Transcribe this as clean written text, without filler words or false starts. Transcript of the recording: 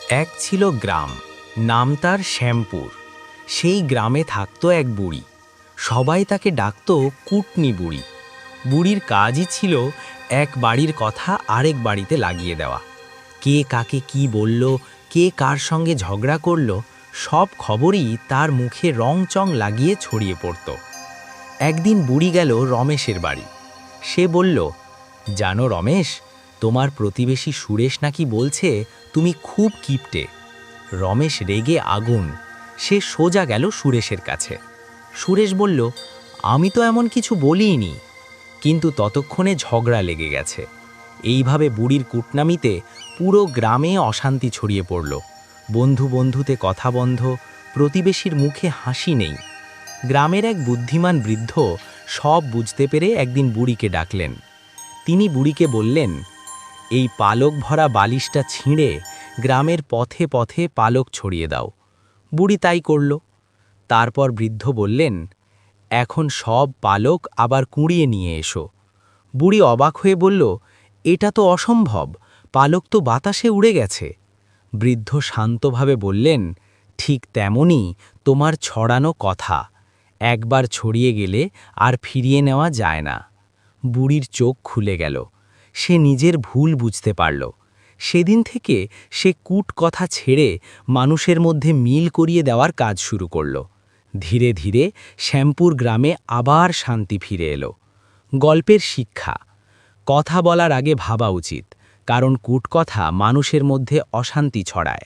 এক ছিল গ্রাম, নাম তার শ্যামপুর। সেই গ্রামে থাকতো এক বুড়ি। সবাই তাকে ডাকতো কুটনি বুড়ি। বুড়ির কাজই ছিল এক বাড়ির কথা আরেক বাড়িতে লাগিয়ে দেওয়া। কে কাকে কি বলল, কে কার সঙ্গে ঝগড়া করল, সব খবরই তার মুখে রংচং লাগিয়ে ছড়িয়ে পড়ত। একদিন বুড়ি গেল রমেশের বাড়ি। সে বলল, জানো রমেশ, তোমার প্রতিবেশী সুরেশ নাকি বলছে তুমি খুব কিপটে। রমেশ রেগে আগুন। সে সোজা গেল সুরেশের কাছে। সুরেশ বলল, আমি তো এমন কিছু বলিনি। কিন্তু ততক্ষণে ঝগড়া লেগে গেছে। এইভাবে বুড়ির কুটনামিতে পুরো গ্রামে অশান্তি ছড়িয়ে পড়ল। বন্ধু বন্ধুতে কথা বন্ধ, প্রতিবেশীর মুখে হাসি নেই। গ্রামের এক বুদ্ধিমান বৃদ্ধ সব বুঝতে পেরে একদিন বুড়িকে ডাকলেন। তিনি বুড়িকে বললেন, এই পালক ভরা বালিশটা ছিঁড়ে গ্রামের পথে পথে পালক ছড়িয়ে দাও। বুড়ি তাই করল। তারপর বৃদ্ধ বললেন, এখন সব পালক আবার কুড়িয়ে নিয়ে এসো। বুড়ি অবাক হয়ে বলল, এটা তো অসম্ভব, পালক তো বাতাসে উড়ে গেছে। বৃদ্ধ শান্তভাবে বললেন, ঠিক তেমনই তোমার ছড়ানো কথা, একবার ছড়িয়ে গেলে আর ফিরিয়ে নেওয়া যায় না। বুড়ির চোখ খুলে গেল। সে নিজের ভুল বুঝতে পারল। সেদিন থেকে সে কূট কথা ছেড়ে মানুষের মধ্যে মিল করিয়ে দেওয়ার কাজ শুরু করল। ধীরে ধীরে শ্যামপুর গ্রামে আবার শান্তি ফিরে এলো। গল্পের শিক্ষা: কথা বলার আগে ভাবা উচিত, কারণ কূটকথা মানুষের মধ্যে অশান্তি ছড়ায়।